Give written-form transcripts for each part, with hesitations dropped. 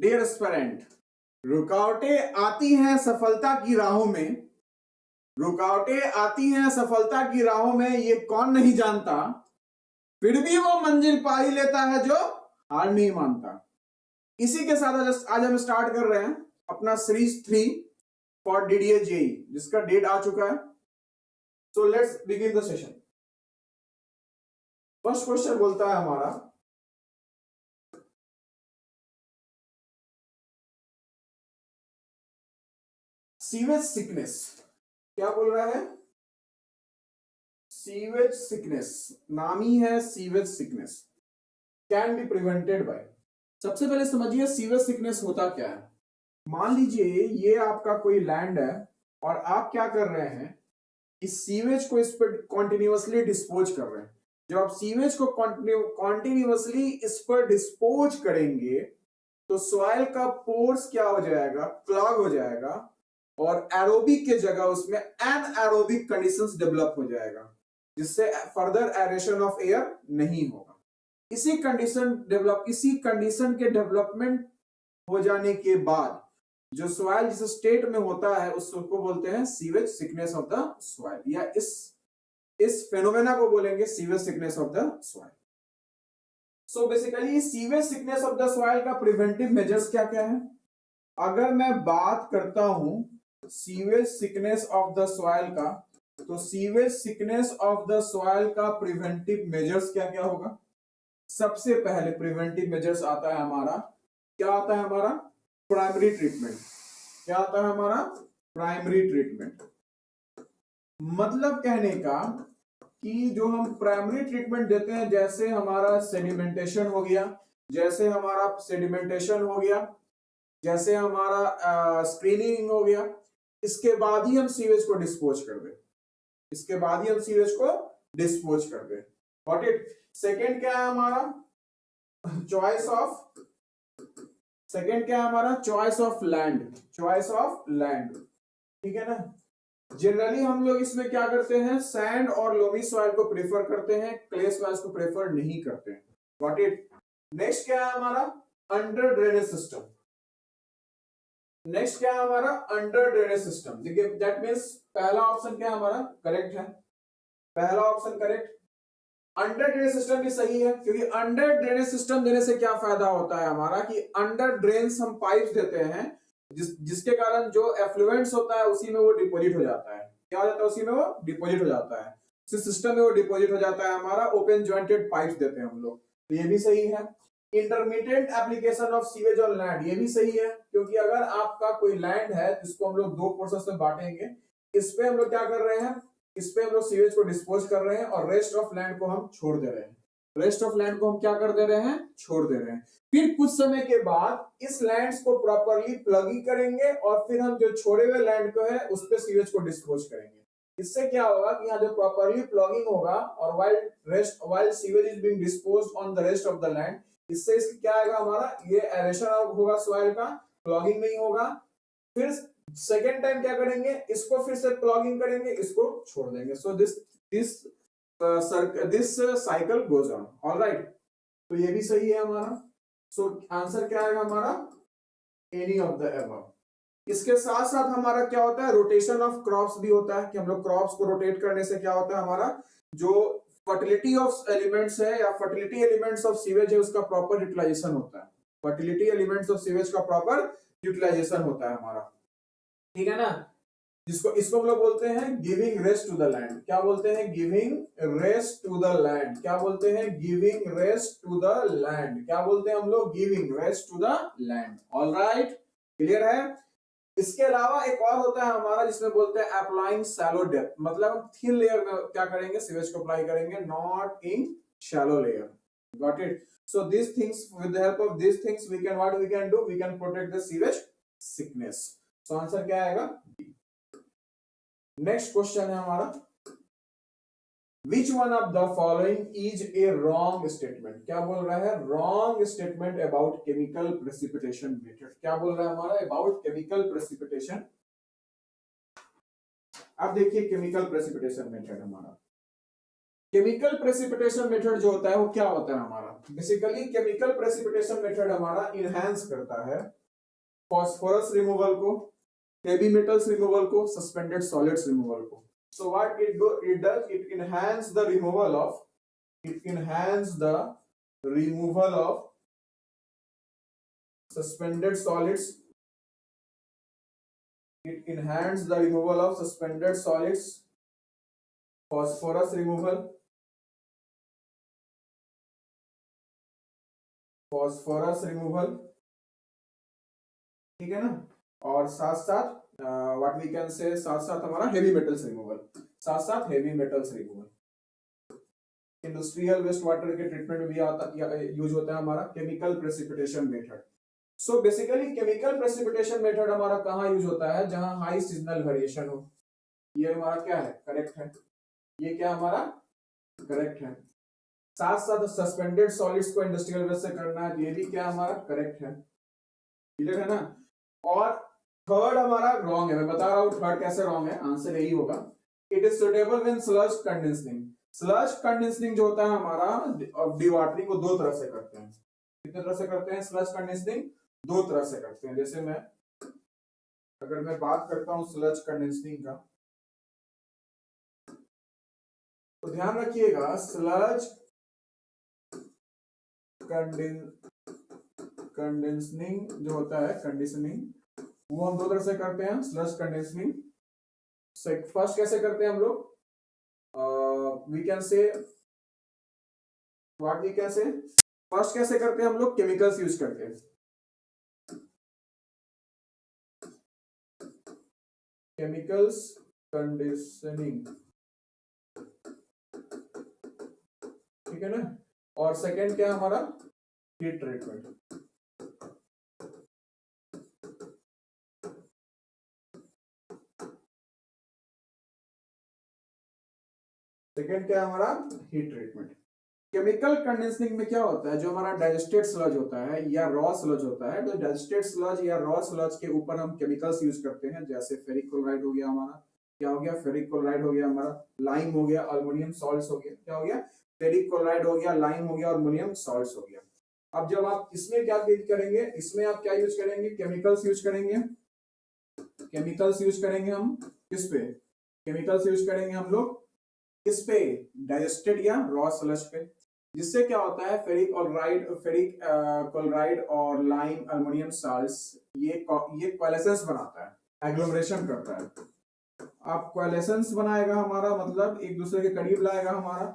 Dear aspirant, रुकावटें आती हैं सफलता की राहों में, रुकावटें आती हैं सफलता की राहों में, ये कौन नहीं जानता, फिर भी वो मंजिल पा ही लेता है जो हार नहीं मानता। इसी के साथ आज हम स्टार्ट कर रहे हैं अपना सीरीज 3 फॉर डीडीए जेई, जिसका डेट आ चुका है। So let's begin the session. First question बोलता है हमारा, सीवेज सिकनेस। क्या बोल रहा है? सीवेज सिकनेस, नाम ही है sewage sickness, can be prevented by. सबसे पहले समझिए सीवेज सिकनेस होता क्या है। मान लीजिए ये आपका कोई लैंड है और आप क्या कर रहे हैं, इस सीवेज को इस पर कॉन्टिन्यूअसली डिस्पोज कर रहे हैं। जब आप सीवेज को कॉन्टिन्यूअसली इस पर डिस्पोज करेंगे तो सॉइल का पोर्स क्या हो जाएगा, क्लॉग हो जाएगा, और एरोबिक के जगह उसमें एनएरोबिक कंडीशंस डेवलप हो जाएगा, जिससे फर्दर एरेशन ऑफ एयर नहीं होगा। इसी कंडीशन के डेवलपमेंट हो जाने के बाद जो सॉइल जिस स्टेट में होता है उसको बोलते हैं sewage sickness of the soil, या इस फेनोमेना को बोलेंगे sewage sickness of the soil. So basically sewage sickness of the soil का प्रिवेंटिव मेजर्स क्या क्या है? अगर मैं बात करता हूं sewage sickness of the soil का, तो sewage sickness of the soil का प्रिवेंटिव मेजर्स क्या क्या होगा? सबसे पहले प्रिवेंटिव मेजर्स आता है हमारा, क्या आता है हमारा? Primary treatment. क्या आता है हमारा? Primary treatment. मतलब कहने का कि जो हम प्राइमरी ट्रीटमेंट देते हैं, जैसे हमारा सेडिमेंटेशन हो गया, जैसे हमारा स्क्रीनिंग हो गया, इसके बाद ही हम सीवेज को डिस्पोज कर दें, गॉट इट। सेकेंड क्या है हमारा? Choice of land. ठीक है ना। जनरली हम लोग इसमें क्या करते हैं, सैंड और लोमी सॉइल को प्रेफर करते हैं, क्ले सॉइल को प्रेफर नहीं करते हैं, गॉट इट। नेक्स्ट क्या है हमारा? Under drainage system. देखिए दैट मींस पहला ऑप्शन क्या है हमारा? करेक्ट है, पहला option correct. Under drainage system भी सही है, क्योंकि अंडर ड्रेनेज सिस्टम देने से क्या फायदा होता है हमारा कि अंडर ड्रेन्स हम पाइप्स देते हैं, जिसके कारण जो एफ्लुएंट्स होता है उसी में वो डिपॉजिट हो जाता है। क्या हो जाता है? उसी में वो डिपॉजिट हो जाता है, सिस्टम में वो डिपॉजिट हो जाता है हमारा। ओपन जॉइंटेड पाइप्स देते हैं हम लोग, तो ये भी सही है। Intermediate application of sewage on land, ये भी सही है, क्योंकि अगर आपका कोई लैंड है जिसको हम लोग दो पोर्शन में बांटेंगे, इस पे हम लोग क्या कर रहे हैं, इस पे हम लोग सीवेज को डिस्पोज कर रहे हैं और रेस्ट ऑफ लैंड को हम छोड़ दे रहे हैं। छोड़ दे रहे हैं। फिर कुछ समय के बाद इस लैंड्स को प्रॉपरली प्लगिंग करेंगे और फिर हम जो छोड़े हुए लैंड को है उस पे सीवेज को डिस्पोज करेंगे। इससे क्या होगा कि यहाँ जो प्रॉपरली प्लगिंग होगा और while sewage is being disposed on the rest of the land, इससे क्या आएगा हमारा? ये एरेशन होगा सॉइल का, प्लगिंग नहीं होगा। फिर सेकेंड टाइम क्या करेंगे, इसको फिर से प्लगिंग करेंगे, इसको छोड़ देंगे। So this cycle goes on, alright. तो ये भी सही है हमारा। सो आंसर क्या आएगा हमारा? Any of the above. इसके साथ साथ हमारा क्या होता है? रोटेशन ऑफ क्रॉप्स भी होता है, कि हम लोग क्रॉप्स को रोटेट करने से क्या होता है हमारा जो फर्टिलिटी ऑफ एलिमेंट्स है या फर्टिलिटी एलिमेंट्स ऑफ सीवेज है उसका प्रॉपर यूटिलाइजेशन होता है। हमारा, ठीक है ना। इसको हम लोग बोलते हैं giving rest to the land. क्या बोलते हैं? Giving rest to the land. क्या बोलते हैं? Giving rest to the land. क्या बोलते हैं हम लोग? Giving rest to the land. Alright, clear है। इसके अलावा एक और होता है हमारा जिसमें बोलते हैं अप्लाइंग शैलो डेप्थ, मतलब हम थिन लेयर में क्या करेंगे, सीवेज को अप्लाई करेंगे, not in shallow layer, got it. So this things, with the help of this things we can protect the sewage sickness. So answer क्या आएगा? नेक्स्ट क्वेश्चन है हमारा, Which one of the following is a wrong statement? क्या बोल रहा है? Wrong statement about chemical precipitation method. क्या बोल रहा है हमारा? About chemical precipitation. अब देखिए chemical precipitation method हमारा, केमिकल प्रेसिपिटेशन मेथड जो होता है वो क्या होता है हमारा, बेसिकली केमिकल प्रेसिपिटेशन मेथड हमारा इनहेंस करता है फॉस्फोरस रिमूवल को, हेवी मेटल्स रिमूवल को, सस्पेंडेड सॉलिड्स रिमूवल को. So what it does, it enhance the removal of suspended solids. It enhance the removal of suspended solids, phosphorus removal, ठीक है ना. और साथ साथ व्हाट वी कैन से, साथ साथ हमारा heavy metals removal, industrial waste water के ट्रीटमेंट में भी आता यूज होता है हमारा chemical precipitation method. So basically chemical precipitation method हमारा कहाँ यूज होता है, जहां हाई सीजनल वेरिएशन हो. ये हमारा क्या है, करेक्ट है. ये क्या हमारा करेक्ट है. साथ साथ सस्पेंडेड सॉलिड्स को इंडस्ट्रियल वेस्ट से करना है, ये भी क्या हमारा करेक्ट है. क्लियर है ना. और थर्ड हमारा रॉन्ग है, मैं बता रहा हूं थर्ड कैसे रॉन्ग है, आंसर यही होगा. It is suitable when sludge condensing. Sludge condensing जो होता है हमारा और डिवाटरिंग को दो तरह से करते हैं. कितने तरह से करते हैं स्लज कंडेंसिंग, दो तरह से करते हैं. जैसे अगर मैं बात करता हूं स्लज कंडेंसिंग का, तो ध्यान रखिएगा स्लज कंडेंसिंग जो होता है, कंडीशनिंग, वो हम दो तरह से करते हैं. स्लज कंडेंसिंग फर्स्ट कैसे करते हैं हम लोग, we can say what we can say, first कैसे करते हैं हम लोग, केमिकल्स यूज करते हैं. केमिकल्स कंडीशनिंग, ठीक है ना. और सेकेंड क्या हमारा, हीट ट्रीटमेंट. सेकेंड क्या हमारा, हीट ट्रीटमेंट. केमिकल कंडेंसिंग में क्या होता है, जो हमारा डाइजेस्टेड स्लज होता है या रॉ स्लज होता है, तो डाइजेस्टेड स्लज या रॉ स्लज के ऊपर हम केमिकल्स यूज करते हैं. जैसे फेरिक क्लोराइड हो गया हमारा, क्या हो गया, फेरिक क्लोराइड हो गया हमारा, लाइम हो गया, अल्युमिनियम सॉल्ट्स हो गया, क्या हो गया, फेरिक क्लोराइड हो गया, लाइम हो गया, अल्युमिनियम सॉल्ट्स हो गया. अब जब आप इसमें क्या करेंगे, इसमें आप क्या यूज करेंगे, केमिकल्स यूज करेंगे. केमिकल्स यूज करेंगे हम किस पे, केमिकल्स यूज करेंगे हम लोग किस पे, डाइजेस्टेड या रॉ स्लज पे. जिससे क्या होता है, फेरिक क्लोराइड और लाइम अल्युमिनियम सॉल्ट्स ये कोएलेसेंस बनाता है, एग्लोमरेशन करता है. अब कोएलेसेंस बनाएगा हमारा मतलब एक दूसरे के करीब लाएगा हमारा.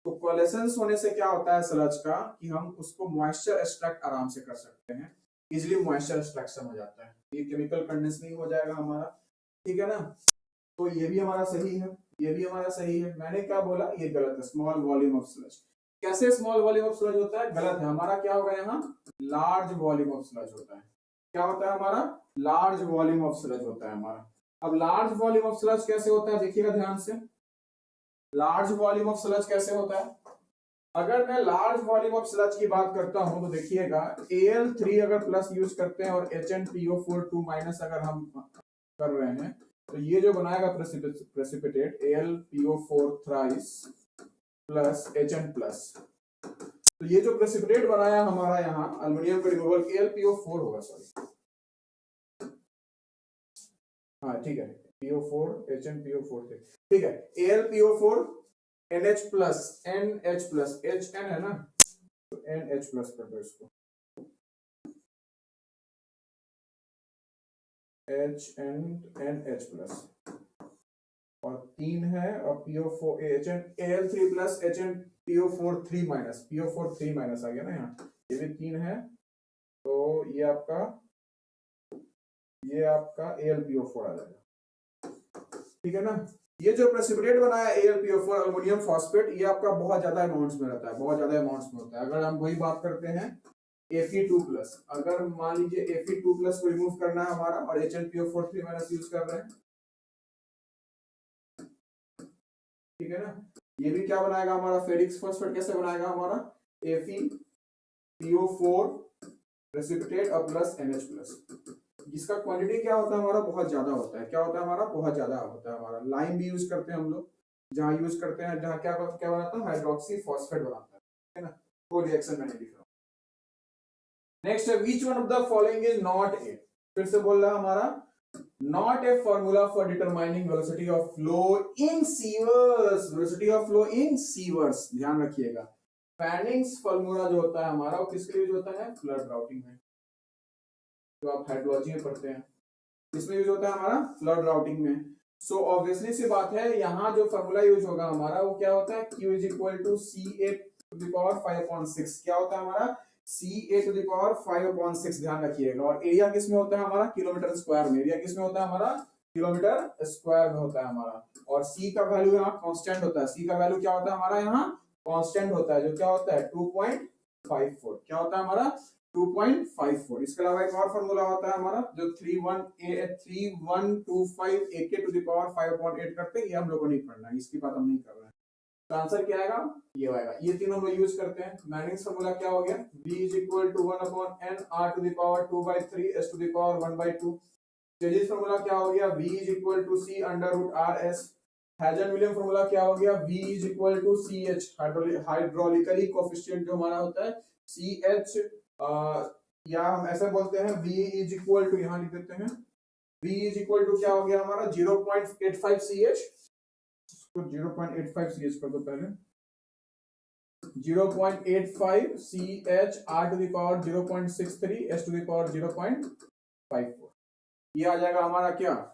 तो कोएलेसेंस होने से क्या होता है स्लज का, कि हम उसको मॉइस्चर एक्सट्रैक्ट आराम से कर सकते हैं, इजिली मॉइस्चर एक्सट्रैक्शन हो जाता है. ये केमिकल कंडेंसिंग हो जाएगा हमारा, ठीक है ना. तो ये भी हमारा सही है, ये भी हमारा सही है. मैंने क्या बोला, ये गलत है. स्मॉल वॉल्यूम ऑफ स्लज, कैसे स्मॉल वॉल्यूम ऑफ स्लज होता है, गलत है. हमारा क्या होगा यहाँ, लार्ज वॉल्यूम ऑफ स्लज होता है. क्या होता है हमारा, लार्ज वॉल्यूम ऑफ स्लज होता है हमारा. अब लार्ज वॉल्यूम ऑफ स्लज कैसे होता है, देखिएगा ध्यान से. लार्ज वॉल्यूम ऑफ स्लज कैसे होता है, अगर मैं लार्ज वॉल्यूम ऑफ स्लज की बात करता हूं तो देखिएगा Al3 अगर प्लस यूज करते हैं और HNPO4 2 माइनस अगर हम कर रहे हैं, तो ये जो बनाएगा precipitate AlPO4 thrice plus Hn plus, तो ये जो प्रेसिपिटेट बनाया हमारा यहाँ अल्युमिनियम का रिमूवल AlPO4 होगा, सॉरी हाँ ठीक है, PO4 HNPO4 थे, ठीक है. AlPO4 NH प्लस HN है ना, तो NH प्लस कर दो इसको, NH प्लस, और 3 है, और PO4 Al3 plus HNPO4 3 minus, PO4 3 minus आ गया ना यहाँ, ये भी 3 है. तो ये आपका AlPO4 आ जाएगा, ठीक है ना. ये जो प्रेसिपिटेट बनाया AlPO4 अल्युमिनियम फॉस्फेट, ये आपका बहुत ज्यादा अमाउंट्स में रहता है, बहुत ज्यादा अमाउंट्स में होता है. अगर हम वही बात करते हैं Fe2 प्लस, अगर मान लीजिए Fe2 प्लस को रिमूव करना है हमारा और HNPO4 3 माइनस यूज कर रहे हैं, ठीक है ना. ये भी क्या बनाएगा हमारा, फेरिक फॉस्फेट कैसे बनाएगा हमारा, FePO4 प्रेसिपिटेट और प्लस NH प्लस, जिसका क्वांटिटी क्या होता है हमारा, बहुत ज्यादा होता है. क्या होता है हमारा, बहुत ज्यादा होता है हमारा. लाइम भी यूज करते हैं हम लोग, जहाँ यूज करते हैं, जहाँ क्या क्या बनाता है, हाइड्रोक्सी फॉस्फेट बनाता है ना, वो रिएक्शन मैंने लिखा। नेक्स्ट है which one of the following is not a, फिर से बोल रहा है हमारा, not a formula for determining velocity of flow in sewers, velocity of flow in sewers, ध्यान रखिएगा। फैनिंग्स फॉर्मूला जो होता है हमारा, वो किसके यूज होता है, फ्लड राउटिंग में, जो आप हाइड्रोलॉजी में पढ़ते हैं, इसमें यूज होता है हमारा फ्लड राउटिंग में। सो ऑब्वियसली सी बात है, यहाँ जो फॉर्मूला यूज होगा हमारा वो क्या होता है, Q is equal to CA to the power 5/6, क्या होता है हमारा, CA टू द पावर 5/6, ध्यान रखिएगा। और एरिया किस में होता है हमारा, किलोमीटर स्क्वायर में, एरिया किस में होता है हमारा, किलोमीटर स्क्वायर में होता है हमारा। और C का वैल्यू यहाँ कांस्टेंट होता है, C का वैल्यू क्या होता है हमारा यहाँ कांस्टेंट होता है, जो क्या होता है 2.54, क्या होता है हमारा 2.54। इसके अलावा एक और फॉर्मूला होता है हमारा जो 3125 AK टू द पावर 5/8 करते हैं, ये हम लोग को नहीं पढ़ना है, इसकी बात हम नहीं कर रहे हैं। तो आंसर क्या आएगा, ये आएगा। ये तीनों हम लोग यूज करते हैं। मैनिंग्स फॉर्मूला क्या हो गया, V is equal to 1/n R to the power 2/3 S to the power 1/2। स्टेजिस फॉर्मूला क्या हो गया, V is equal to C under root RS। Hazen William formula क्या हो गया, V is equal to CH, hydraulically coefficient जो हमारा होता है CH, या हम ऐसे बोलते हैं V इज इक्वल टू, यहां लिख देते हैं V इज इक्वल टू क्या हो गया हमारा 0.85 CH, इसको 0.85 CH कर दो पहले, 0.85 CH R to the power 0.63 S to the power 0.54, ये आ जाएगा हमारा क्या,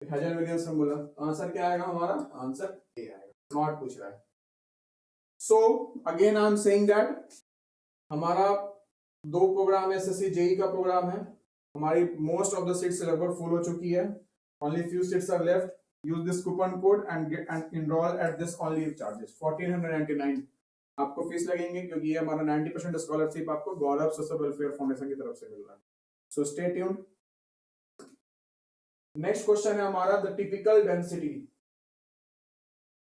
हेजन विलियम्स फॉर्मूला। आंसर क्या आएगा हमारा, आंसर ए आएगा, नॉट पूछ रहा है। So again I am saying that हमारा 2 प्रोग्राम एसएससी जेई का प्रोग्राम है, हमारी मोस्ट ऑफ द सीट्स लगभग फुल हो चुकी है, only few seats are left. Use this coupon code and get and enroll at this only charges 1499 आपको fees लगेंगे, क्योंकि ये हमारा 90% स्कॉलरशिप आपको गौरव सोशल वेलफेयर फाउंडेशन की तरफ से मिल रहा है। So stay tuned. Next question है हमारा, the typical density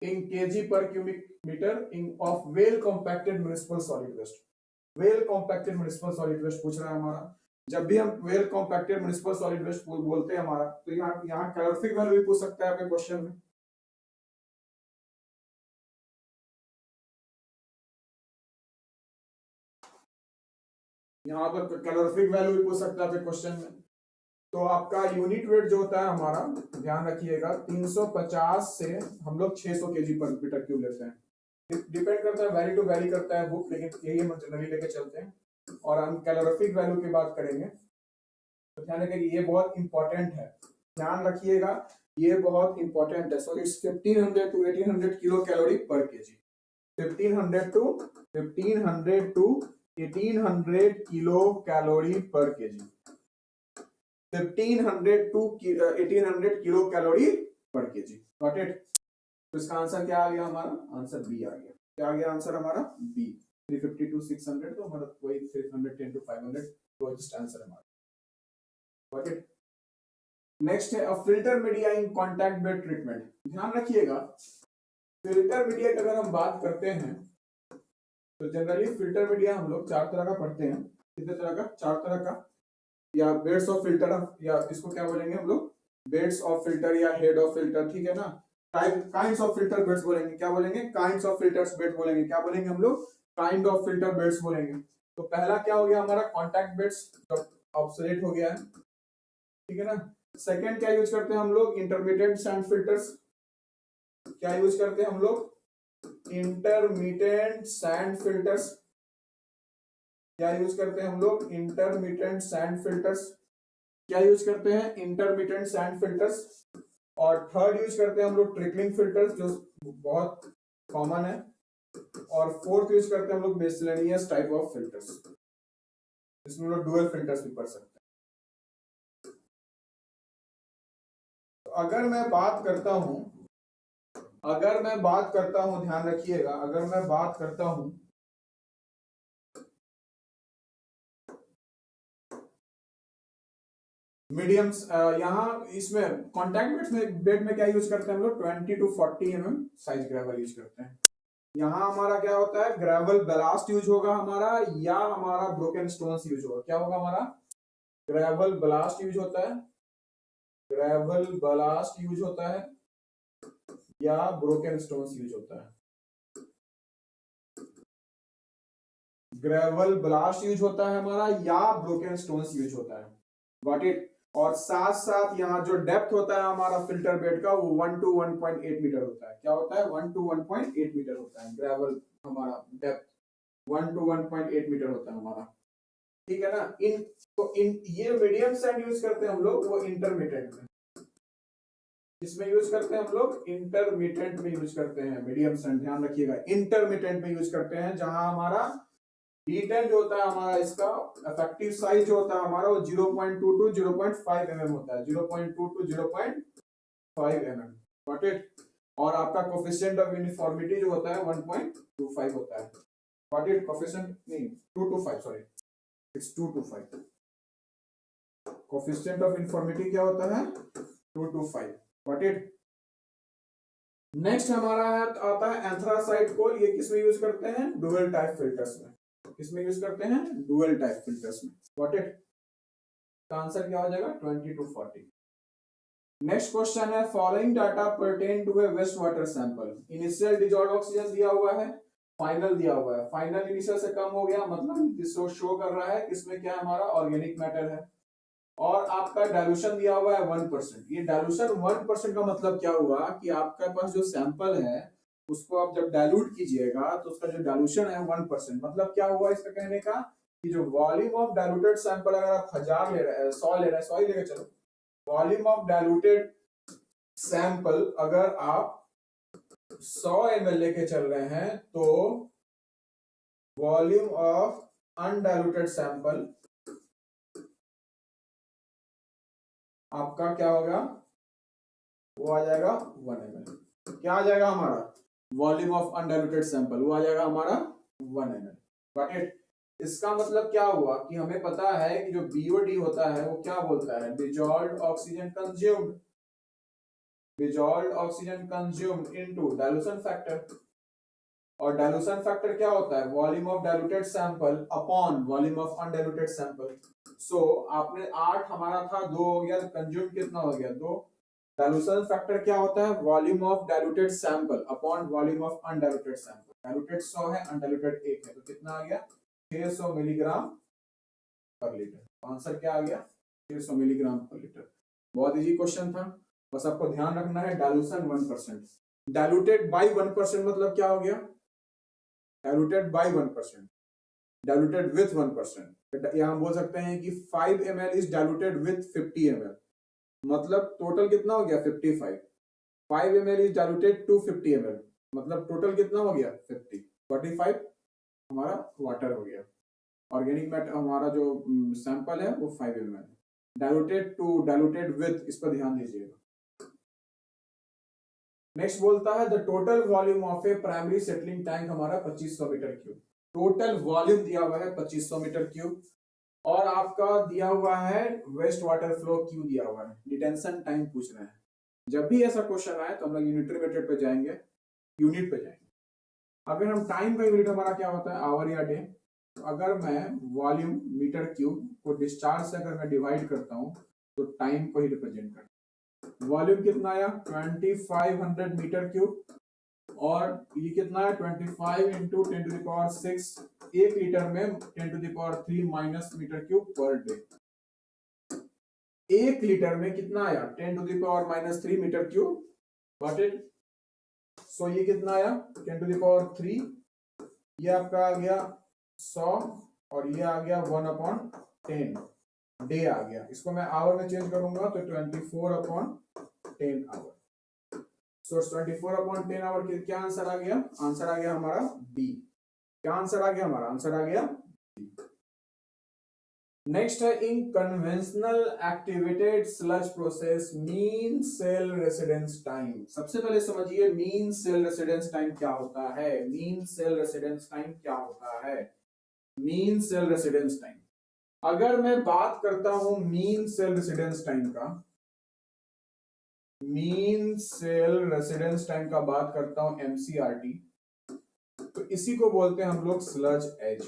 in kg per cubic meter in of well compacted municipal solid waste, well compacted municipal solid waste पूछ रहा है हमारा। जब भी हम well compacted municipal solid waste बोलते हैं हमारा, तो यहाँ कैलोरीफिक वैल्यू भी पूछ सकता है आपके क्वेश्चन में। यहाँ पर कैलोरीफिक वैल्यू भी पूछ सकता है आपके क्वेश्चन में। तो आपका यूनिट वेट जो होता है हमारा, ध्यान रखिएगा 350 से हम लोग 600 kg पर मीटर क्यूब लेते हैं, डिपेंड करता है, वैरी टू वैरी करता है बुक, लेकिन यही हम जनरली लेके चलते हैं। और हम कैलोरीफिक वैल्यू की बात करेंगे, तो ध्यान रखिएगा ये बहुत इंपॉर्टेंट है, ध्यान रखिएगा ये बहुत इंपॉर्टेंट है। So it's 1500 to 1800 kilo calorie पर केजी, 1500 to 1800 किलो कैलोरी पर केजी, 1500 to 1800 किलो कैलोरी पर केजी, गॉट इट। तो इसका आंसर क्या आ गया हमारा, आंसर बी आ गया। क्या आ गया आंसर हमारा, बी। 350 to 600, तो हमारा वही 310 to 500 तो जस्ट आंसर हमारा, गॉट इट। नेक्स्ट है a filter media in contact bed treatment. ध्यान रखिएगा फिल्टर मीडिया की अगर हम बात करते हैं, तो जनरली फिल्टर मीडिया हम लोग 4 तरह का पढ़ते हैं। कितने तरह का, 4 तरह का, या बेड्स ऑफ फिल्टर, या इसको क्या बोलेंगे हम लोग, बेड्स ऑफ फिल्टर या हेड ऑफ फिल्टर, ठीक है ना। काइंड्स ऑफ फिल्टर बेड्स बोलेंगे, क्या बोलेंगे, काइंड्स ऑफ फिल्टर्स बेड बोलेंगे, क्या बोलेंगे हम लोग, काइंड ऑफ फिल्टर बेड्स बोलेंगे। तो पहला क्या हो गया हमारा, कॉन्टैक्ट बेड्स, जो ऑब्सोलेट हो गया है, ठीक है ना। सेकंड क्या यूज करते हैं हम लोग, इंटरमीडिएट सैंड फिल्टर्स। क्या यूज करते हैं हम लोग, इंटरमीडिएट सैंड फिल्टर्स। क्या यूज करते हैं हम लोग, इंटरमीडिएट सैंड फिल्टर्स। क्या यूज करते हैं, इंटरमीडिएट सैंड फिल्टर्स। और थर्ड यूज करते हैं हम लोग ट्रिकलिंग फिल्टर्स, जो बहुत कॉमन है। और फोर्थ यूज करते हैं हम लोग मिसलेनियस टाइप ऑफ फिल्टर्स, इसमें हम लोग डुअल फिल्टर्स भी पढ़ सकते हैं। तो अगर मैं बात करता हूं, ध्यान रखिएगा, अगर मैं बात करता हूं मीडियम्स, यहाँ इसमें कॉन्टैक्ट बेड में क्या यूज करते हैं हम लोग, 20 to 40 mm size gravel use करते हैं। यहाँ हमारा क्या होता है, ग्रेवल ब्लास्ट यूज होगा हमारा, या हमारा ब्रोकन स्टोन्स यूज होगा। क्या होगा हमारा, ग्रेवल ब्लास्ट यूज होता है, ग्रेवल ब्लास्ट यूज होता है, या ब्रोकन स्टोन्स यूज होता है। ग्रेवल ब्लास्ट यूज होता है हमारा या ब्रोकन स्टोन्स यूज होता है। Got it. और साथ साथ यहाँ जो डेप्थ होता है हमारा फिल्टर बेड का वो 1 to 1.8 मीटर होता है। क्या होता है? 1 to 1.8 मीटर होता है ग्रेवल हमारा डेप्थ 1 to 1.8 मीटर होता है हमारा। ठीक है ना। इन ये मीडियम सैंड यूज करते हैं हम लोग वो इंटरमीडिएट में। इसमें यूज करते हैं हम लोग इंटरमीडिएट में यूज करते हैं मीडियम सैंड। ध्यान रखिएगा इंटरमीडिएट में यूज करते हैं जहां हमारा D10 जो होता है हमारा इसका इफेक्टिव साइज जो होता है हमारा वो 0.2 to 0.5 mm होता है। 0.2 to 0.5 mm। Got it. और आपका कोफिशिएंट ऑफ यूनिफॉर्मिटी जो होता है 1.25 होता है। Got it. कोफिशिएंट नहीं 2 to 5 sorry it's 2 to 5। Coefficient of uniformity क्या होता है? 2 to 5। Got it. नेक्स्ट हमारा आता है एंथ्रासाइट कोल। ये किसमें यूज करते हैं? डुअल टाइप फिल्टर्स में। किसमें यूज करते हैं? डुअल टाइप फिल्टर्स में। Got it. तो आंसर क्या हो जाएगा? 20 to 40। नेक्स्ट क्वेश्चन है following data pertain to a waste water sample. Initial dissolved oxygen दिया हुआ है, फाइनल दिया हुआ है। फाइनल इनिशियल से कम हो गया मतलब इसको शो कर रहा है इसमें क्या हमारा ऑर्गेनिक मैटर है। और आपका डाइल्यूशन दिया हुआ है 1%। ये डाइल्यूशन 1% का मतलब क्या हुआ कि आपके पास जो सैंपल है उसको आप जब डाइल्यूट कीजिएगा तो उसका जो डाइल्यूशन है 1%। मतलब क्या हुआ इसका कहने का कि जो वॉल्यूम ऑफ डाइल्यूटेड सैंपल अगर आप 1000 ले रहे हैं 100 ले रहे हैं 100 ही लेके चलो। वॉल्यूम ऑफ डाइल्यूटेड सैंपल अगर आप 100 ml लेके चल रहे हैं तो वॉल्यूम ऑफ अनडाइल्यूटेड सैंपल आपका क्या होगा? वो आ जाएगा 1 ml। क्या आ जाएगा हमारा? वॉल्यूम ऑफ अनडाइल्यूटेड सैंपल वो आ जाएगा हमारा 1 ml। Got it. इसका मतलब क्या हुआ कि हमें पता है कि जो बीओडी होता है वो क्या बोलता है? Dissolved oxygen consumed. Dissolved oxygen consumed into dilution factor. और डाइल्यूशन फैक्टर क्या होता है? Volume of diluted sample upon volume of undiluted sample. So आपने 8 हमारा था 2 हो गया, कंज्यूम कितना हो गया? 2। डाइल्यूशन फैक्टर क्या होता है? Volume of diluted sample upon volume of undiluted sample. Diluted 100 है, अनडाइल्यूटेड 1 है, तो कितना आ गया? 600 मिलीग्राम पर लीटर। आंसर क्या आ गया? 600 मिलीग्राम पर लीटर। बहुत इजी क्वेश्चन था। बस आपको ध्यान रखना है डाइल्यूशन 1%। डाइल्यूटेड बाय 1% मतलब क्या हो गया? Diluted by 1%। Diluted with 1%। यहां बोल सकते हैं कि 5 ml is diluted with 50 ml। मतलब टोटल कितना हो गया? 55। 5 ml is diluted to 50 ml मतलब टोटल कितना हो गया? 50। 45 हमारा वाटर हो गया। ऑर्गेनिक मैटर हमारा जो सैंपल है वो 5 ml। Diluted to diluted with, इस पर ध्यान दीजिएगा। नेक्स्ट बोलता है the total volume of a primary settling tank हमारा 2500 मीटर क्यूब। टोटल वॉल्यूम दिया हुआ है 2500 मीटर क्यूब। और आपका दिया हुआ है वेस्ट वाटर फ्लो क्यू दिया हुआ है। डिटेंशन टाइम पूछ रहे हैं। जब भी ऐसा क्वेश्चन आए तो हम लोग यूनिटरी मेथड पे जाएंगे, यूनिट पे जाएंगे। अगर हम टाइम का यूनिट हमारा क्या होता है? आवर या डे। तो अगर मैं वॉल्यूम मीटर क्यूब को डिस्चार्ज से अगर मैं डिवाइड करता हूं तो टाइम को ही रिप्रेजेंट करता है। वॉल्यूम कितना आया? 2500 मीटर क्यूब। और ये कितना है? 25 into 10 to the power 6। 1 litre में 10 to the power 3 minus metre cube per day. 1 litre में कितना आया? 10 to the power minus 3 metre cube. Got it. So ये कितना आया? 10 टू द पावर 3। ये आपका आ गया 100 और ये आ गया 1/10 डे आ गया। इसको मैं आवर में चेंज करूंगा तो 24/10 आवर। सो 24/10 आवर के क्या आंसर आ गया? आंसर आ गया हमारा बी। क्या आंसर आ गया हमारा? आंसर आ गया बी। नेक्स्ट है in conventional activated sludge process mean cell residence time. सबसे पहले समझिए मीन सेल रेसिडेंस टाइम क्या होता है। मीन सेल रेसिडेंस टाइम क्या होता है? मीन सेल रेसिडेंस टाइम अगर मैं बात करता हूं मीन सेल रेसिडेंस टाइम का, मीन सेल रेसिडेंस टाइम का बात करता हूं एमसीआरटी, तो इसी को बोलते हैं हम लोग स्लज एज।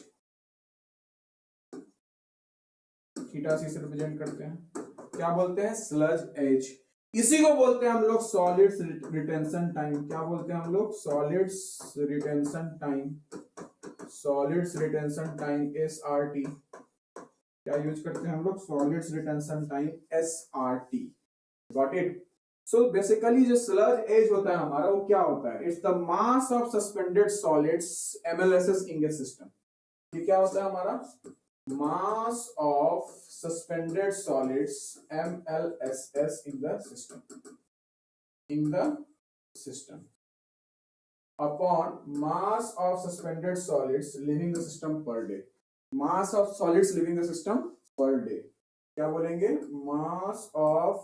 थीटा सी से रिप्रेजेंट करते हैं। क्या बोलते हैं? Sludge age. इसी को बोलते हैं हम लोग सॉलिड्स रिटेंशन टाइम। क्या बोलते हैं हम लोग? Solids retention time, solids retention time SRT। क्या यूज करते हैं हम लोग? Solids retention time SRT। Got it? So basically जो स्लज एज होता है हमारा, वो क्या होता है? It's the mass of suspended solids MLSS in the system. ये क्या होता है हमारा? mass of suspended solids MLSS in the system upon mass of suspended solids leaving the system per day। mass of solids leaving the system per day क्या बोलेंगे? mass of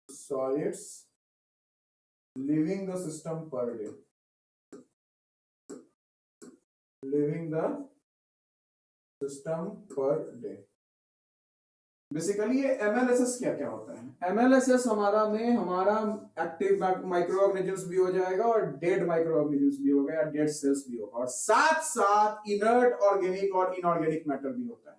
solids leaving the system per day, leaving the system per day. Basically ये MLSS क्या क्या होता है? MLSS हमारा में हमारा एक्टिव माइक्रो ऑर्गेनिजम्स भी हो जाएगा और डेड माइक्रो ऑर्गेनिजम्स भी होगा या डेड सेल्स भी होगा, और साथ साथ इनर्ट ऑर्गेनिक और इनऑर्गेनिक मैटर भी होता है।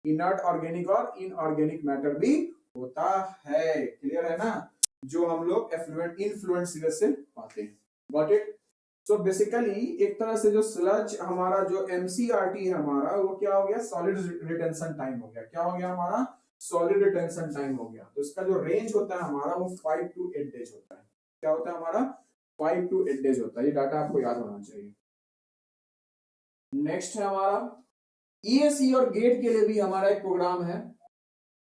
इनर्ट ऑर्गेनिक और इनऑर्गेनिक मैटर भी होता है। क्लियर है ना? जो हम लोग एफ्लुएंट इनफ्लुएंट सीवेज से पाते हैं। Got it? सो बेसिकली एक तरह से जो स्लज हमारा जो MCRT है हमारा, वो क्या हो गया? सॉलिड रिटेंशन टाइम हो गया। क्या हो गया हमारा? सॉलिड रिटेंशन टाइम हो गया। तो इसका जो रेंज होता है हमारा, वो 5 to 8 डेज होता है। क्या होता है हमारा? 5 to 8 डेज होता है। ये डाटा आपको याद होना चाहिए। नेक्स्ट है हमारा EAC और गेट के लिए भी हमारा एक प्रोग्राम है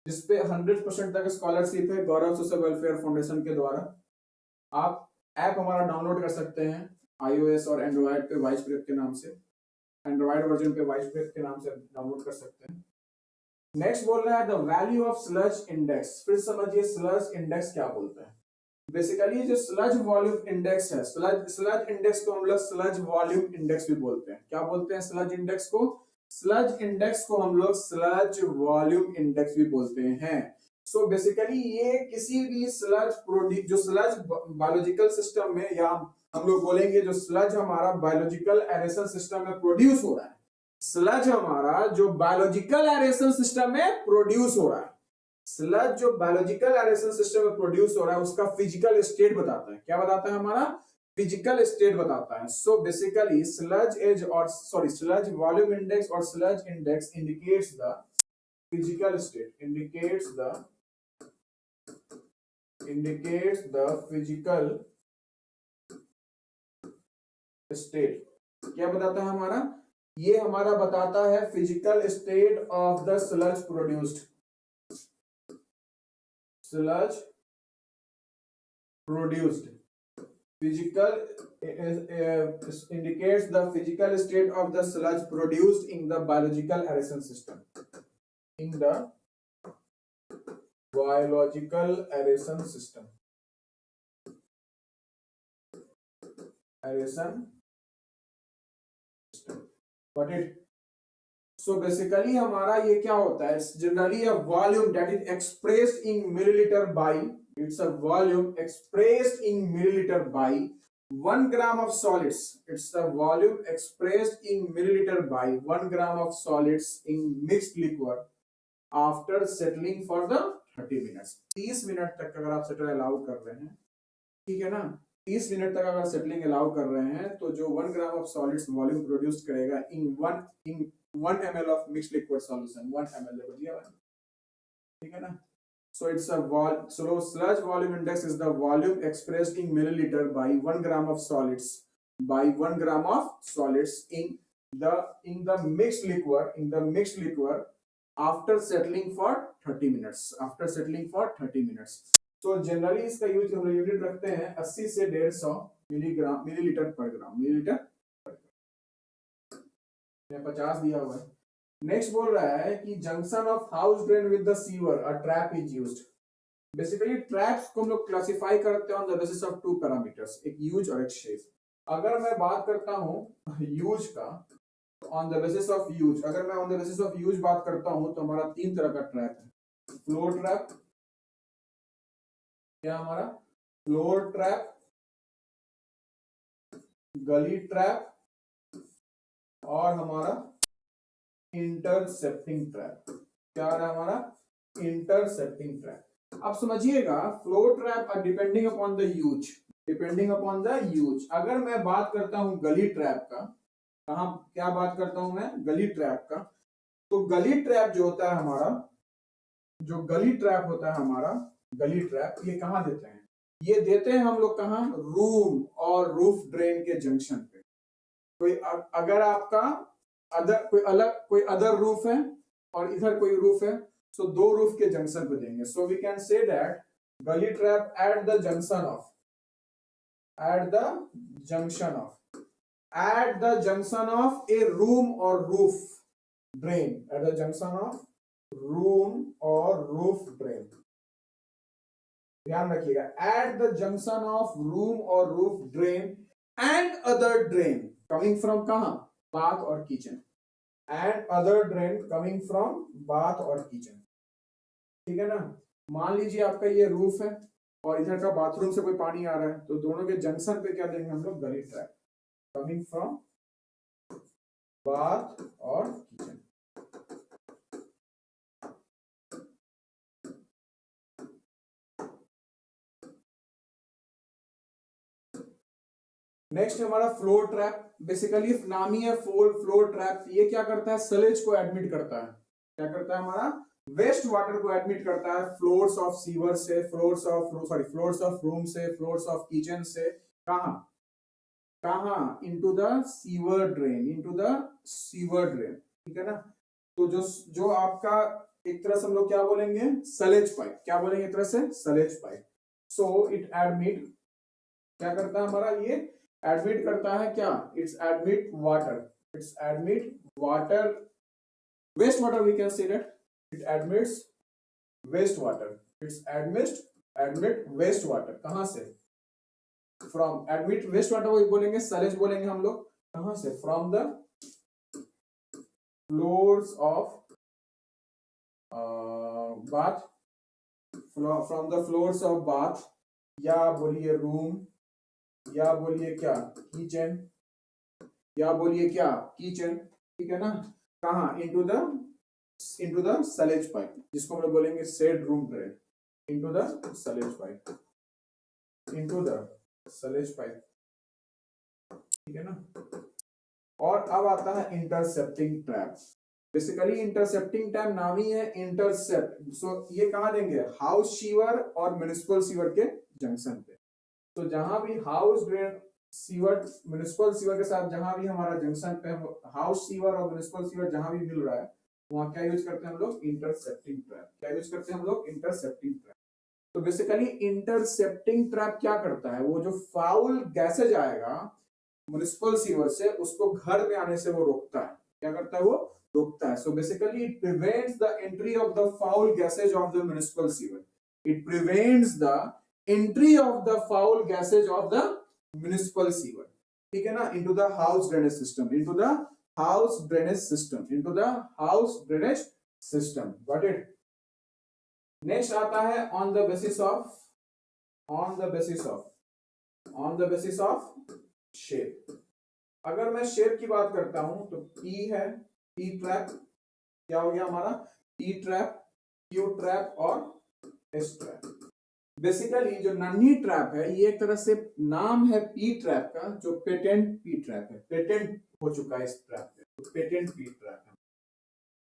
जिसपे 100% तक स्कॉलरशिप है गौरव सोशल वेलफेयर फाउंडेशन के द्वारा। आप ऐप हमारा डाउनलोड कर सकते हैं iOS और एंड्रॉइड पे वाइस प्रेप के नाम से, एंड्रॉइड वर्जन पे वाइस प्रेप के नाम से डाउनलोड कर सकते हैं। नेक्स्ट बोल रहा है the value of sludge index. फिर समझिए स्लज इंडेक्स क्या बोलते हैं। बेसिकली जो स्लज वॉल्यूम इंडेक्स है, स्लज इंडेक्स को हम लोग स्लज वॉल्यूम इंडेक्स भी बोलते हैं। क्या बोलते हैं स्लज इंडेक्स को? स्लज इंडेक्स को हम लोग स्लज वॉल्यूम इंडेक्स भी बोलते हैं। सो बेसिकली ये किसी भी स्लज जो स्लज बायोलॉजिकल सिस्टम में, या हम लोग बोलेंगे जो स्लज हमारा बायोलॉजिकल एरेशन सिस्टम में प्रोड्यूस हो रहा है, स्लज हमारा जो बायोलॉजिकल एरेशन सिस्टम में प्रोड्यूस हो रहा है, स्लज जो बायोलॉजिकल एरेशन सिस्टम में प्रोड्यूस हो रहा है, उसका फिजिकल स्टेट बताता है। क्या बताता है हमारा? फिजिकल स्टेट बताता है। सो बेसिकली स्लज एज और स्लज वॉल्यूम इंडेक्स और sludge index indicates the physical state, indicates the physical state। क्या बताता है हमारा? ये हमारा बताता है physical state of the sludge produced. Sludge produced physical indicates the physical state of the sludge produced in the biological aeration system, in the biological aeration system, got it? So basically हमारा ये क्या होता है? Generally a volume that is expressed in milliliter by, it's a volume expressed in milliliter by 1 gram of solids। It's the volume expressed in milliliter by 1 gram of solids in mixed liquor after settling for the 30 minutes। 30 minute तक अगर आप settle allow कर रहे हैं, ठीक है ना, 30 minute तक अगर सेटलिंग अलाउ कर रहे हैं, तो जो 1 gram of solids volume produce करेगा इन 1 ml of mixed liquid solution, 1 ml level दिया हुआ है, ठीक है ना। So it's a sludge volume index is the volume expressed in milliliter by 1 gram of solids, by 1 gram of solids in the mixed liquor after settling for 30 minutes, after settling for 30 minutes। तो generally इसका use हम लोग unit रखते हैं 80 से 150 millilitre पर ग्राम, millilitre पर ग्राम। 50 दिया हुआ है। नेक्स्ट बोल रहा है कि junction of house drain with the sewer a trap is used. Basically traps को हम लोग क्लासिफाई करते हैं on the basis of 2 parameters, एक यूज और एक शेप। अगर मैं बात करता हूं यूज का, on the basis of use, अगर मैं on the basis of use बात करता हूं तो हमारा 3 तरह का ट्रैप है। फ्लोर ट्रैप, क्या हमारा? फ्लोर ट्रैप, गली ट्रैप, और हमारा इंटरसेप्टिंग ट्रैप। क्या आ रहा है हमारा? Intercepting trap. अब समझिएगा flow trap depending upon the use, depending upon the use. अगर मैं बात करता हूं गली ट्रैप का, कहां क्या बात करता हूं मैं, गली ट्रैप का, तो गली ट्रैप जो होता है हमारा, जो गली ट्रैप होता है हमारा, गली ट्रैप ये कहां देते हैं, ये देते हैं हम लोग कहां, रूम और रूफ ड्रेन के जंक्शन पे। कोई अगर आपका कोई अदर रूफ है और इधर कोई रूफ है, सो दो रूफ के जंक्शन पे देंगे। So we can say that gully trap at the junction of, at the junction of, at the junction of a room और roof drain, at the junction of room और roof drain. ध्यान रखिएगा, at the junction of room और roof drain and other drain coming from कहां, bath और kitchen, and other drain coming from bath और kitchen. ठीक है ना। मान लीजिए आपका ये रूफ है और इधर का बाथरूम से कोई पानी आ रहा है, तो दोनों के जंक्शन पे क्या देंगे हम लोग, गली ट्रैप कमिंग फ्रॉम बाथ और किचन। नेक्स्ट हमारा फ्लोर ट्रैप। बेसिकली नाम ही है फ्लोर ट्रैप। ये क्या करता है, सलेज को एडमिट करता है। क्या करता है हमारा, वेस्ट वाटर को एडमिट करता है फ्लोर्स ऑफ सीवर से, फ्लोर्स ऑफ रूम से, फ्लोर्स ऑफ किचन से, कहां कहां, into the sewer drain, into the sewer drain. ठीक है ना। तो जो आपका एक तरह से हम लोग क्या बोलेंगे, सलेज पाइप, क्या बोलेंगे एक तरह से, sludge pipe. So it admit, क्या करता है हमारा, ये एडमिट करता है क्या, it's admit water, it's admit water, waste water, we can say that it admits waste water, it's admit waste water, कहां से, फ्रॉम, एडमिट वेस्ट वाटर वही बोलेंगे, सलेज बोलेंगे हम लोग, कहां से, from the floors of bath, from the floors of bath, या बोलिए रूम, या बोलिए क्या, किचन, या बोलिए क्या, किचन। ठीक है ना। कहा, इनटू द सलेज पाइप, जिसको हम लोग बोलेंगे said room drain, into the sullage pipe, into the sullage pipe. ठीक है ना। और अब आता है intercepting trap. Basically intercepting tap नाम ही है इंटरसेप्ट। सो ये कहां देंगे, हाउस सीवर और म्युनिसिपल सीवर के जंक्शन पे। तो जहां भी house drain sewer, municipal sewer के साथ जहां भी हमारा जंक्शन पे हाउस सीवर और म्युनिसिपल सीवर जहां भी मिल रहा है, वहां क्या यूज करते हैं हम लोग, इंटरसेप्टिंग ट्रैप। क्या यूज करते हैं हम लोग, इंटरसेप्टिंग ट्रैप। तो बेसिकली इंटरसेप्टिंग ट्रैप क्या करता है, वो जो फाउल गैसेज आएगा म्युनिसिपल सीवर से, उसको घर में आने से वो रोकता है। क्या करता है, वो रोकता है। So basically it prevents the entry of the foul gases of the municipal sewer, it prevents the entry of the foul gases of the municipal sewer. ठीक है ना, into the house drainage system, into the house drainage system, into the house drainage system. Got it. Next आता है on the basis of, on the basis of, on the basis of shape. अगर मैं shape की बात करता हूं तो P है, पी ट्रैप, क्या हो गया हमारा, पी ट्रैप, क्यू ट्रैप और एस ट्रैप। बेसिकली जो नन्ही ट्रैप है, ये एक तरह से नाम है पी ट्रैप का, जो पेटेंट पी ट्रैप है, पेटेंट हो चुका है इस ट्रैप पे, तो पेटेंट पी ट्रैप है।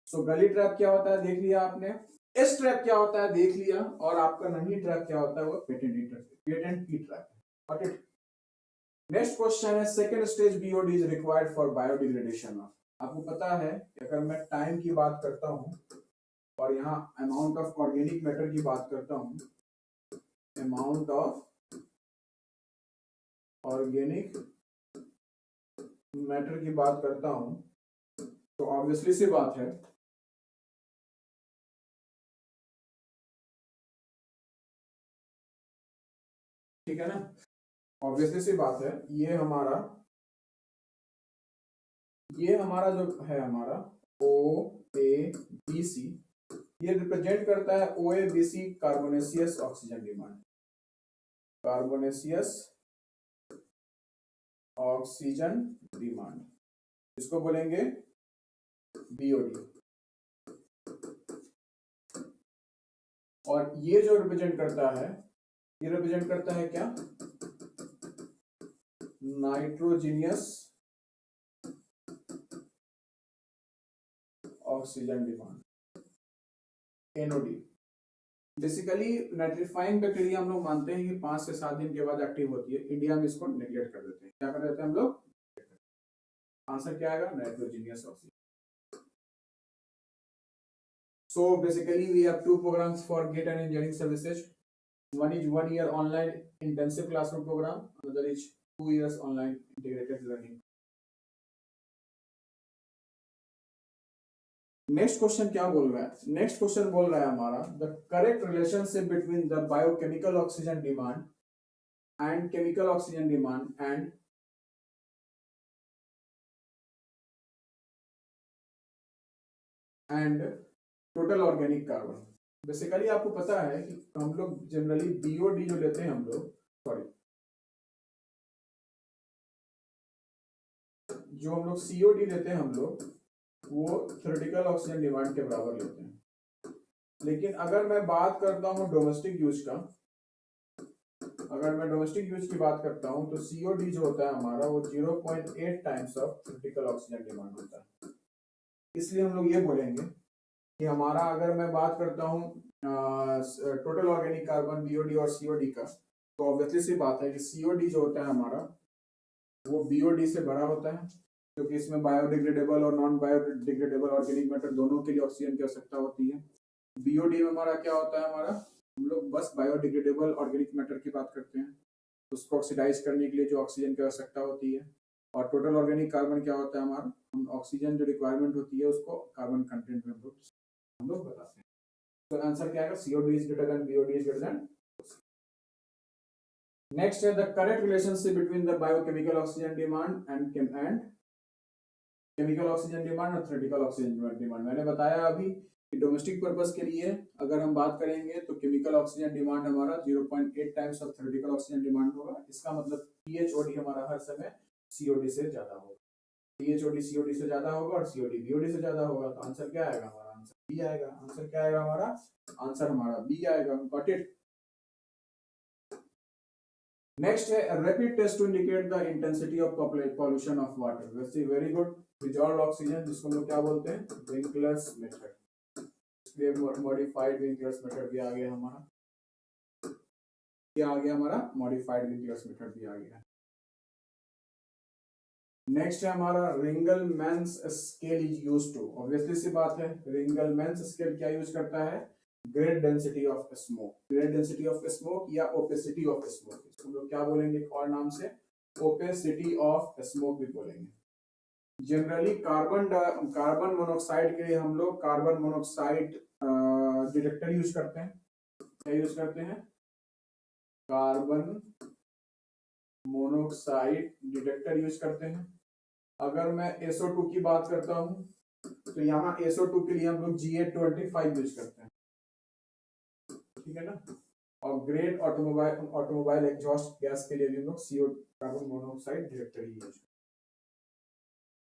सो गली ट्रैप क्या होता है देख लिया आपने, एस ट्रैप क्या होता है देख लिया, और आपका नन्ही ट्रैप क्या होता है, वो पेटेंट पी ट्रैप है। नेक्स्ट क्वेश्चन है, second stage BOD is required for biodegradation of. आपको पता है कि अगर मैं टाइम की बात करता हूं और यहाँ अमाउंट ऑफ ऑर्गेनिक मैटर की बात करता हूं, अमाउंट ऑफ ऑर्गेनिक मैटर की बात करता हूं, तो ऑब्वियसली सी बात है ठीक है ना, ऑब्वियसली सी बात है, ये हमारा जो है हमारा ओ ए बी सी, ये रिप्रेजेंट करता है O A B C carbonaceous oxygen demand, carbonaceous oxygen demand, इसको बोलेंगे बीओडी। और ये जो रिप्रेजेंट करता है, ये रिप्रेजेंट करता है क्या, nitrogenous oxygen demand, NOD. Basically nitrifying bacteria हम लोग मानते हैं कि 5 से 7 दिन के बाद एक्टिव होती है, इंडिया में इसको नेग्लेक्ट कर देते हैं। क्या कर देते हैं हम लोग? आंसर क्या आएगा? Nitrogenous oxygen. So basically we have two programs for GATE and engineering services. One is 1 year online intensive classroom program, another is 2 years online integrated learning. Next question क्या बोल रहा है? नेक्स्ट क्वेश्चन बोल रहा है हमारा, the correct relationship between the biochemical oxygen demand and chemical oxygen demand and total organic carbon. Basically आपको पता है कि हम लोग जनरली बीओडी जो लेते हैं हम लोग, सॉरी, जो हम लोग सीओडी लेते हैं हम लोग, वो थ्योरेटिकल ऑक्सीजन डिमांड के बराबर लेते हैं। लेकिन अगर मैं बात करता हूं डोमेस्टिक यूज का, अगर मैं डोमेस्टिक यूज की बात करता हूं, तो सीओडी जो होता है हमारा वो 0.8 times of theoretical oxygen demand होता है। इसलिए हम लोग ये बोलेंगे कि हमारा, अगर मैं बात करता हूँ टोटल ऑर्गेनिक कार्बन बीओडी और सीओडी का, तो ऑब्वियसली सी बात है कि सीओडी जो होता है हमारा वो बीओडी से बड़ा होता है, क्योंकि इसमें बायोडिग्रेडेबल और नॉन बायोडिग्रेडेबल ऑर्गेनिक मैटर दोनों के लिए ऑक्सीजन की आवश्यकता होती है। बीओडी में हमारा क्या होता है, हमारा हम लोग बस बायोडिग्रेडेबल ऑर्गेनिक मैटर की बात करते हैं, उसको ऑक्सीडाइज करने के लिए जो ऑक्सीजन की आवश्यकता होती है। और टोटल ऑर्गेनिक कार्बन क्या होता है हमारा, हम ऑक्सीजन जो रिक्वायरमेंट होती है उसको कार्बन कंटेंट में हम लोग बताते हैं। तो आंसर क्या आएगा? COD is greater than BOD is greater than. Next है the correct relationship between the biochemical oxygen demand and chemical oxygen demand और थ्योरेटिकल ऑक्सीजन डिमांड। मैंने बताया अभी कि डोमेस्टिक पर्पस के लिए अगर हम बात करेंगे तो केमिकल ऑक्सीजन डिमांड हमारा 0.8 times of theoretical oxygen demand होगा। इसका मतलब पीएचओडी हमारा हर समय सीओडी से ज्यादा होगा, पीएचओडी सीओडी से ज्यादा होगा और सीओडी बीओडी से ज्यादा होगा। तो आंसर क्या आएगा हमारा? आंसर बी आएगा। आंसर क्या आएगा हमारा? आंसर हमारा बी आएगा। Got it? नेक्स्ट है rapid test to indicate the intensity of pollution of water. Very good. Dissolved oxygen, जिसको हम लोग क्या बोलते हैं? Winkler's method. इसलिए मॉडिफाइड विंकलर्स मेथड भी आ गया हमारा। क्या आ गया हमारा? मॉडिफाइड विंकलर्स मेथड भी आ गया। नेक्स्ट है हमारा Ringelmann's scale is used to. Obviously सी बात है, रिंगलमैन्स स्केल क्या यूज करता है? Grade density of smoke. Grade density of smoke या ओपेसिटी ऑफ स्मोक, हम लोग क्या बोलेंगे और नाम से? ओपेसिटी ऑफ स्मोक भी बोलेंगे। जनरली कार्बन मोनोक्साइड के लिए हम लोग कार्बन मोनोक्साइड डिटेक्टर यूज करते हैं। क्या यूज करते हैं? कार्बन मोनोक्साइड डिटेक्टर यूज करते हैं। अगर मैं SO2 की बात करता हूं तो यहाँ SO2 के लिए हम लोग GA25 यूज करते हैं, ठीक है ना। और ग्रेट ऑटोमोबाइल एग्जॉस्ट गैस के लिए भी हम लोग CO कार्बन मोनोऑक्साइड डिटेक्टर ही यूज करते हैं।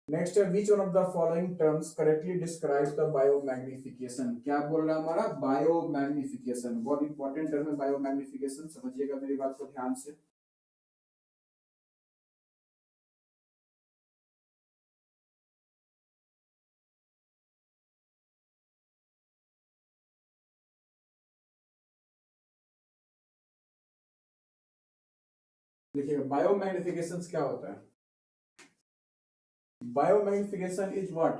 नेक्स्ट है which one of the following terms correctly describes the biomagnification. क्या बोल रहा है हमारा? बायोमैग्निफिकेशन। बहुत इंपॉर्टेंट टर्म है बायोमैग्निफिकेशन, समझिएगा मेरी बात को ध्यान से। देखिएगा बायोमैग्निफिकेशन क्या होता है। Biomagnification is what?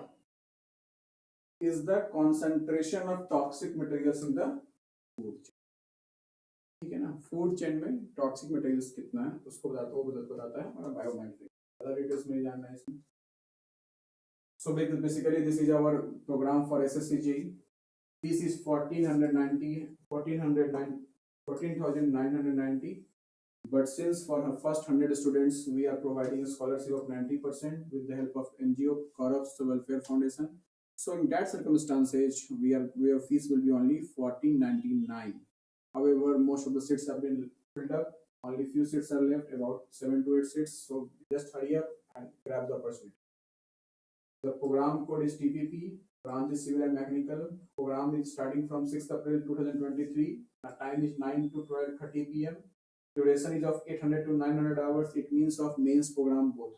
Is the concentration of toxic materials in the food chain, ठीक है ना। फूड चेन में टॉक्सिक मटेरियल्स कितना है उसको बताता है हमारा बायोमैग्निफिकेशन। ज़्यादा डिटेल्स में जानना है इसमें। So basically this is our program for SSC JEE. Fees is 14,990. But since for her first 100 students we are providing a scholarship of 90% with the help of NGO Corrupt Welfare Foundation. So in that circumstances our fees will be only 1499. However, most of the seats have been filled up. Only few seats are left, about 7 to 8 seats. So just hurry up and grab the opportunity. The program code is TPP Branch is civil and mechanical. Program is starting from 6th April 2023. The time is 9 to 12:30 p.m. Duration is of 800 to 900 hours. It means of mains program both.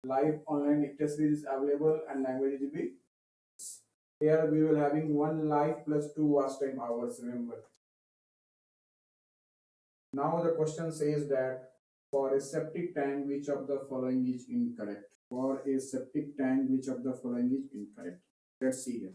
Live online test series is available and language will be. Here we will having one live plus 2 watch time hours. Remember. Now the question says that for a septic tank, which of the following is incorrect? For a septic tank, which of the following is incorrect? Let's see here.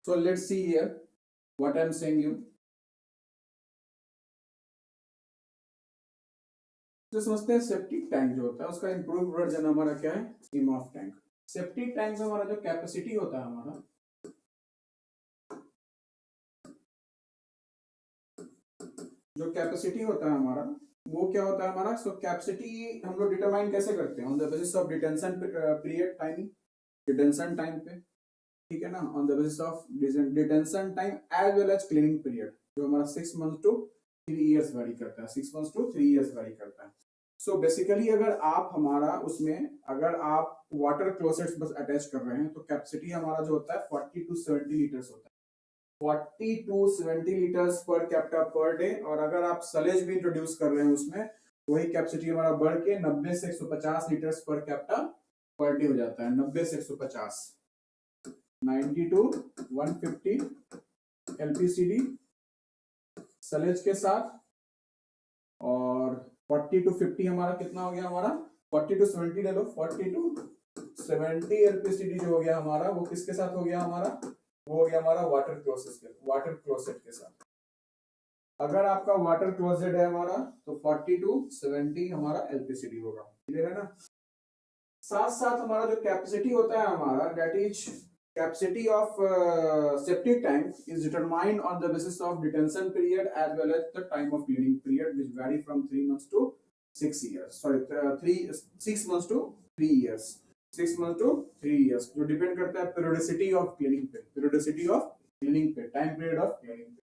So let's see here what I'm saying you. तो समझते हैं septic tank जो होता है उसका improve version हमारा क्या है, इमॉफ टैंक। सेप्टिक टैंक में हमारा जो कैपेसिटी होता है हमारा, जो कैपेसिटी होता है हमारा वो क्या होता है हमारा। सो कैपेसिटी हम लोग डिटरमाइन कैसे करते हैं, on the basis of detention period timing, detention time पे, ठीक है ना, on the basis of detention time as well as cleaning period, जो हमारा 6 मंथ टू 3 इयर्स वेरी करता है, 6 मंथ टू 3 इयर्स वेरी करता है। सो बेसिकली अगर आप हमारा उसमें अगर आप वाटर क्लोसेट्स बस अटैच कर रहे हैं तो कैपेसिटी हमारा जो होता है 40 टू 70 लीटर्स होता है, 40 to 70 litres per capita per day. और अगर आप सलेज भी इंट्रोड्यूस कर रहे हैं उसमें, वही कैपेसिटी हमारा बढ़ के 90 से 150 litres per capita per day हो जाता है। 90 से 150, 90 टू 150 एलपीसीडी सलेज के साथ, और 40 टू 50 हमारा कितना हो गया हमारा, 40 टू 70 ले लो, 40 टू 70 एलपीसीडी जो हो गया हमारा वो किसके साथ हो गया हमारा, वो हो गया हमारा वाटर क्लोसेट के साथ। अगर आपका वाटर क्लोसेट है हमारा तो 40 टू 70 हमारा एलपीसीडी होगा, क्लियर है ना। साथ साथ हमारा जो कैपेसिटी होता है हमारा, that is capacity of septic tank is determined on the basis of detention period as well as the time of cleaning period, which vary from 3 months to 6 years, sorry 6 months to 3 years, 6 months to 3 years, जो depend करता है periodicity of cleaning पे, periodicity of cleaning पे, time period of cleaning पे।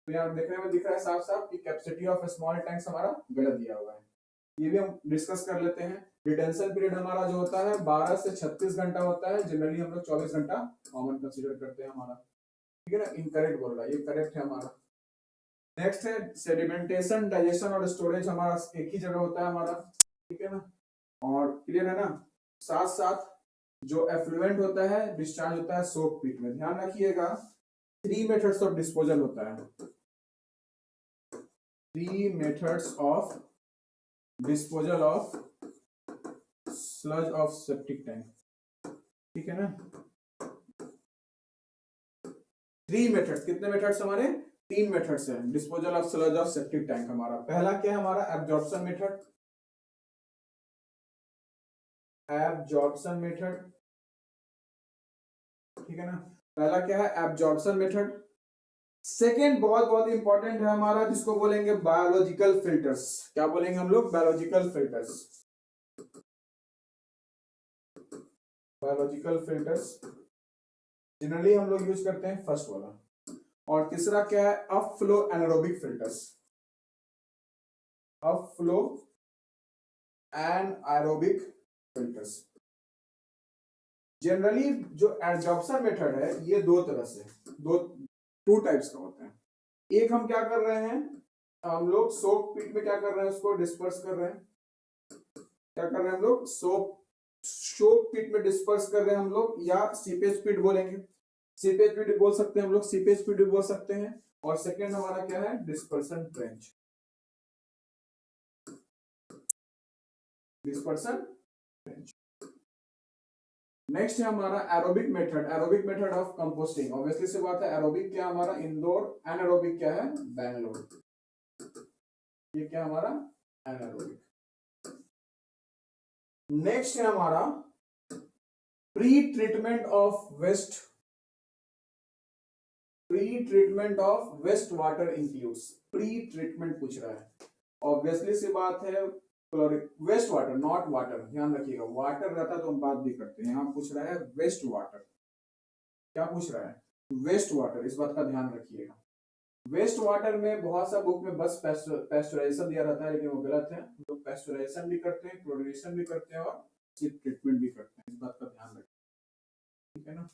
तो यहाँ देखने में दिख रहा है साफ साफ कि कैपेसिटी ऑफ स्मॉल टैंक्स हमारा गलत दिया हुआ है, ये भी हम डिस्कस कर लेते हैं। डिटेंशन पीरियड हमारा जो होता है 12 से 36 घंटा होता है, जनरली हम लोग 24 घंटा कॉमन कंसीडर करते हैं हमारा, ठीक है ना। इनकरेक्ट बोल रहा है, ये करेक्ट है हमारा। नेक्स्ट है सेडिमेंटेशन, डाइजेशन और स्टोरेज हमारा एक ही जगह होता है हमारा, ठीक है ना, और क्लियर है ना। साथ साथ जो एफ्लुएंट होता है डिस्चार्ज होता है सोक पिट में। ध्यान रखिएगा 3 मेथड्स ऑफ डिस्पोजल होता है, 3 methods of disposal of sludge of septic tank, ठीक है ना। 3 मेथड्स, कितने मेथड्स हमारे, 3 मेथड्स हैं disposal of sludge of septic tank हमारा। पहला क्या है हमारा, एब्जॉर्प्शन मेथड, एब्जॉर्प्शन मेथड, ठीक है ना। पहला क्या है, एब्जॉर्प्शन मेथड। सेकेंड बहुत बहुत इंपॉर्टेंट है हमारा, जिसको बोलेंगे बायोलॉजिकल फिल्टर्स। क्या बोलेंगे हम लोग, biological filters, biological filters generally हम लोग यूज करते हैं फर्स्ट वाला। और तीसरा क्या है, up flow anaerobic filters, up flow anaerobic filters. Generally जो एब्जॉर्प्शन मेथड है ये दो तरह से, 2 टाइप्स का होता है। एक हम क्या कर रहे हैं, हम लोग सोप पिट में क्या कर रहे हैं, उसको डिस्पर्स कर रहे हैं, क्या कर रहे हैं हम लोग, सोप पिट में डिस्पर्स कर रहे हैं हम लोग, या सीपेज पिट बोलेंगे, सीपेज पिट बोल सकते हैं हम लोग, सीपेज पिट भी बोल सकते हैं। और सेकंड हमारा क्या है, dispersion trench, dispersion trench. Next है हमारा aerobic method, aerobic method of composting. Obviously से बात है, एरोबिक क्या हमारा इंदौर, एनारोबिक क्या है बैंगलोर, ये क्या हमारा एनारोबिक। नेक्स्ट है हमारा pre treatment of waste, pre treatment of waste water includes, pre treatment पूछ रहा है, ऑब्वियसली सी बात है, chloric waste water, not water, ध्यान रखिएगा, वाटर रहता तो हम बात भी करते हैं, यहाँ पूछ रहा है वेस्ट वाटर। क्या पूछ रहा है? वेस्ट वाटर, इस बात का ध्यान रखिएगा। वेस्ट वाटर में बहुत सा बुक में बस पेस्चराइजेशन दिया रहता है, लेकिन वो गलत है। तो पेस्चराइजेशन भी करते हैं, क्लोरिनेशन भी करते हैं और ट्रीटमेंट भी करते हैं, इस बात का ध्यान रखें, ठीक है ना।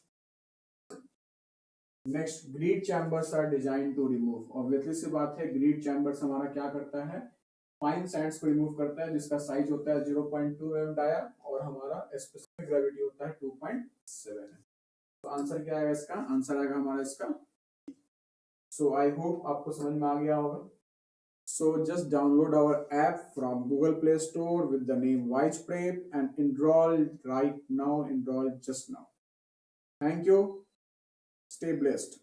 Next, grit chambers are design to remove, obviously सी बात है, ग्रीड चैम्बर्स हमारा क्या करता है, फाइन सैंड्स को रिमूव करता है, जिसका साइज होता है 0.2 mm डाया और हमारा स्पेसिफिक ग्रेविटी होता है 2.7 है। तो आंसर क्या आएगा इसका? आंसर आएगा हमारा इसका। सो आई होप आपको समझ में आ गया होगा। So just download our app from Google Play Store with the name Whiteprep and enroll right now, enroll just now. Thank you. Stay blessed.